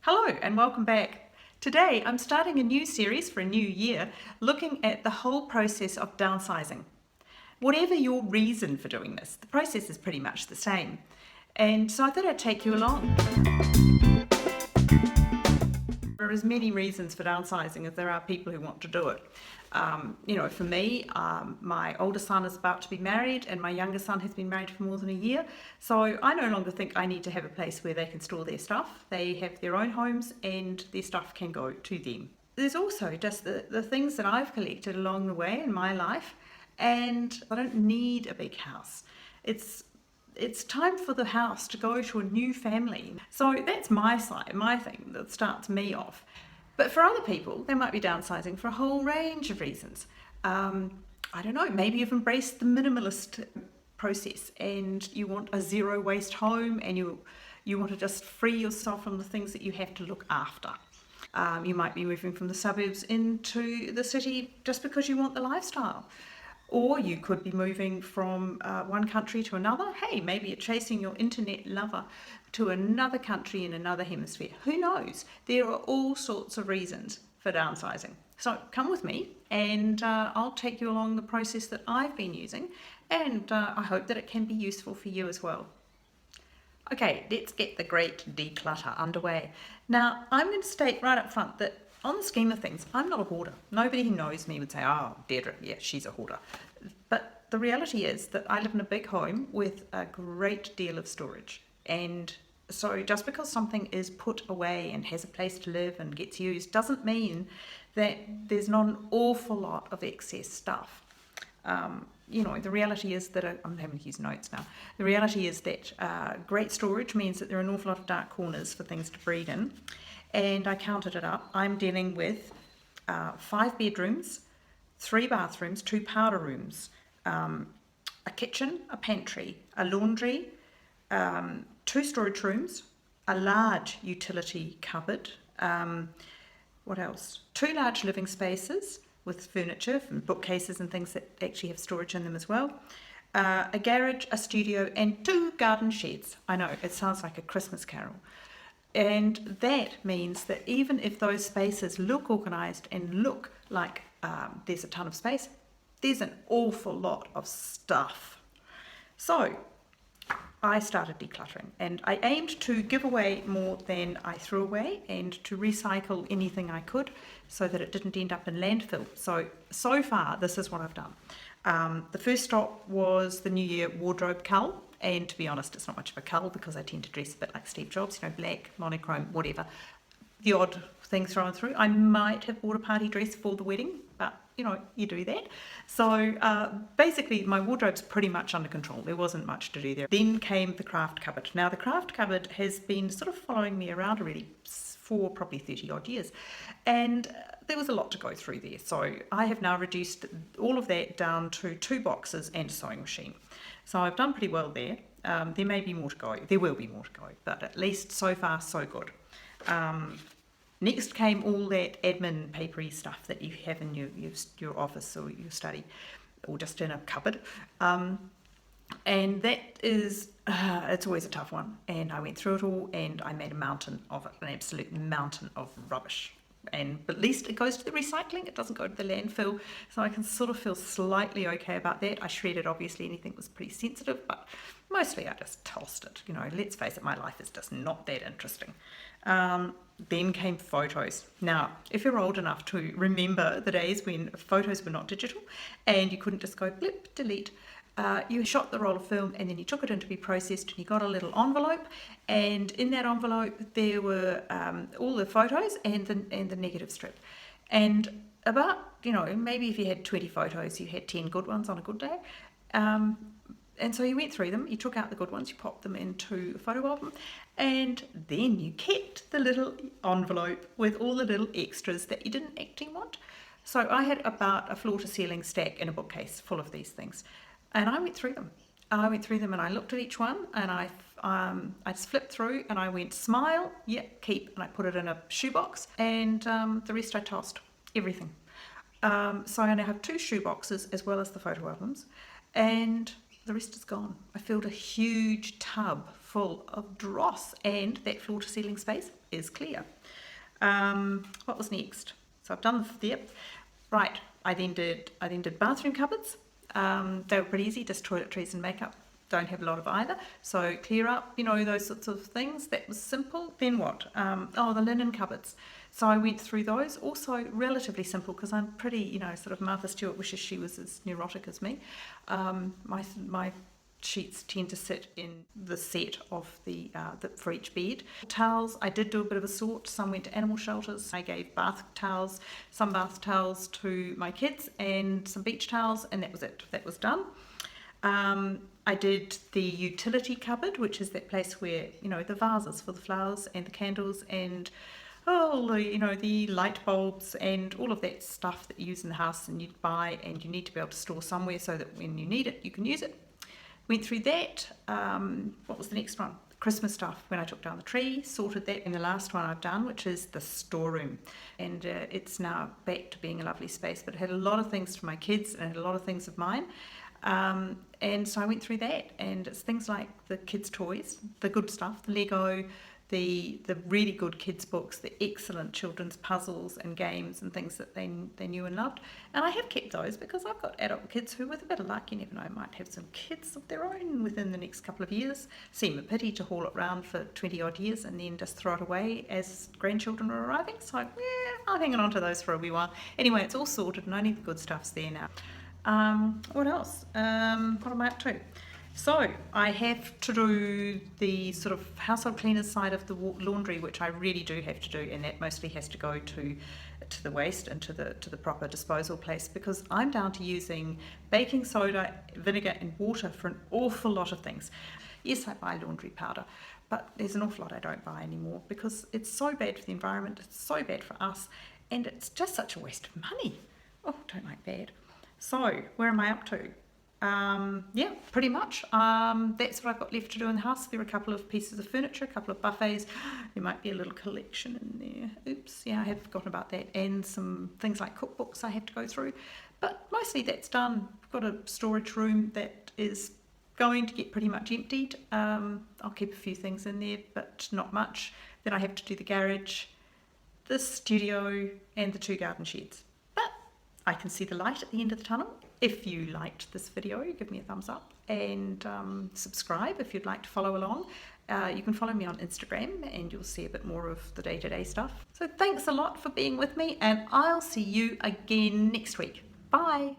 Hello and welcome back. Today I'm starting a new series for a new year looking at the whole process of downsizing. Whatever your reason for doing this, the process is pretty much the same. And so I thought I'd take you along. There are as many reasons for downsizing as there are people who want to do it. For me, my older son is about to be married and my younger son has been married for more than a year. So I no longer think I need to have a place where they can store their stuff. They have their own homes and their stuff can go to them. There's also just the things that I've collected along the way in my life, and I don't need a big house. It's time for the house to go to a new family. So that's my side, my thing that starts me off. But for other people, they might be downsizing for a whole range of reasons. I don't know, maybe you've embraced the minimalist process and you want a zero waste home and you want to just free yourself from the things that you have to look after. You might be moving from the suburbs into the city just because you want the lifestyle. Or you could be moving from one country to another. Hey, maybe you're chasing your internet lover to another country in another hemisphere. Who knows? There are all sorts of reasons for downsizing. So come with me and I'll take you along the process that I've been using, and I hope that it can be useful for you as well. Okay, let's get the great declutter underway. Now, I'm going to state right up front that on the scheme of things, I'm not a hoarder. Nobody who knows me would say, oh, Deirdre, yeah, she's a hoarder. But the reality is that I live in a big home with a great deal of storage. And so just because something is put away and has a place to live and gets used doesn't mean that there's not an awful lot of excess stuff. The reality is that I'm having to use notes now. The reality is that great storage means that there are an awful lot of dark corners for things to breed in. And I counted it up. I'm dealing with 5 bedrooms, 3 bathrooms, 2 powder rooms, a kitchen, a pantry, a laundry, 2 storage rooms, a large utility cupboard, what else? 2 large living spaces with furniture and bookcases and things that actually have storage in them as well, a garage, a studio, and 2 garden sheds. I know, it sounds like a Christmas carol. And that means that even if those spaces look organised and look like there's a ton of space, there's an awful lot of stuff. So I started decluttering and I aimed to give away more than I threw away and to recycle anything I could so that it didn't end up in landfill. So far, this is what I've done. The first stop was the New Year wardrobe cull. And to be honest, it's not much of a cull because I tend to dress a bit like Steve Jobs, black, monochrome, whatever. The odd thing thrown through. I might have bought a party dress for the wedding, but you do that. So basically my wardrobe's pretty much under control. There wasn't much to do there. Then came the craft cupboard. Now the craft cupboard has been sort of following me around already for probably 30 odd years. And there was a lot to go through there. So I have now reduced all of that down to 2 boxes and a sewing machine. So I've done pretty well there. There may be more to go. There will be more to go, but at least so far so good. Next came all that admin papery stuff that you have in your office or your study, or just in a cupboard. And that is, it's always a tough one. And I went through it all and I made a mountain of it, an absolute mountain of rubbish. But at least it goes to the recycling, it doesn't go to the landfill, so I can sort of feel slightly okay about that. I shredded obviously anything that was pretty sensitive, but mostly I just tossed it. Let's face it, my life is just not that interesting. Then came photos. Now, if you're old enough to remember the days when photos were not digital and you couldn't just go blip, delete, you shot the roll of film and then you took it in to be processed and you got a little envelope, and in that envelope there were all the photos and the negative strip. And about, maybe if you had 20 photos, you had 10 good ones on a good day. And so you went through them, you took out the good ones, you popped them into a photo album, and then you kept the little envelope with all the little extras that you didn't actually want. So I had about a floor-to-ceiling stack in a bookcase full of these things. And I went through them. And I looked at each one and I just flipped through and I went, smile, yeah, keep. And I put it in a shoebox, and the rest I tossed, everything. So I now have 2 shoeboxes as well as the photo albums, and the rest is gone. I filled a huge tub full of dross, and that floor to ceiling space is clear. What was next? So I've done there. Right, I then did bathroom cupboards. They were pretty easy, just toiletries and makeup. Don't have a lot of either. So clear up, you know, those sorts of things. That was simple. Then what? The linen cupboards. So I went through those. Also relatively simple because I'm pretty, you know, sort of Martha Stewart wishes she was as neurotic as me. My sheets tend to sit in the set of the for each bed. Towels, I did do a bit of a sort. Some went to animal shelters. I gave some bath towels to my kids and some beach towels, and that was it. That was done. I did the utility cupboard, which is that place where, you know, the vases for the flowers and the candles and the light bulbs and all of that stuff that you use in the house and you buy and you need to be able to store somewhere so that when you need it, you can use it. Went through that. What was the next one? Christmas stuff. When I took down the tree, sorted that. And the last one I've done, which is the storeroom. And it's now back to being a lovely space, but it had a lot of things for my kids and it had a lot of things of mine. And so I went through that, and it's things like the kids' toys, the good stuff, the Lego, the really good kids' books, the excellent children's puzzles and games and things that they knew and loved. And I have kept those because I've got adult kids who, with a bit of luck, you never know, might have some kids of their own within the next couple of years. Seem a pity to haul it around for 20 odd years and then just throw it away as grandchildren are arriving. So yeah, I'm hanging on to those for a wee while. Anyway, it's all sorted and only the good stuff's there now. What else? What am I up to? So I have to do the sort of household cleaners side of the laundry, which I really do have to do, and that mostly has to go to the waste and to the proper disposal place, because I'm down to using baking soda, vinegar and water for an awful lot of things. Yes, I buy laundry powder, but there's an awful lot I don't buy anymore because it's so bad for the environment, it's so bad for us, and it's just such a waste of money. Oh, don't like that. So where am I up to? Yeah, pretty much. That's what I've got left to do in the house. There are a couple of pieces of furniture, a couple of buffets. There might be a little collection in there. Oops, yeah, I have forgotten about that. And some things like cookbooks I have to go through. But mostly that's done. I've got a storage room that is going to get pretty much emptied. I'll keep a few things in there, but not much. Then I have to do the garage, the studio, and the 2 garden sheds. I can see the light at the end of the tunnel. If you liked this video, give me a thumbs up and subscribe if you'd like to follow along. You can follow me on Instagram and you'll see a bit more of the day-to-day stuff. So thanks a lot for being with me, and I'll see you again next week. Bye.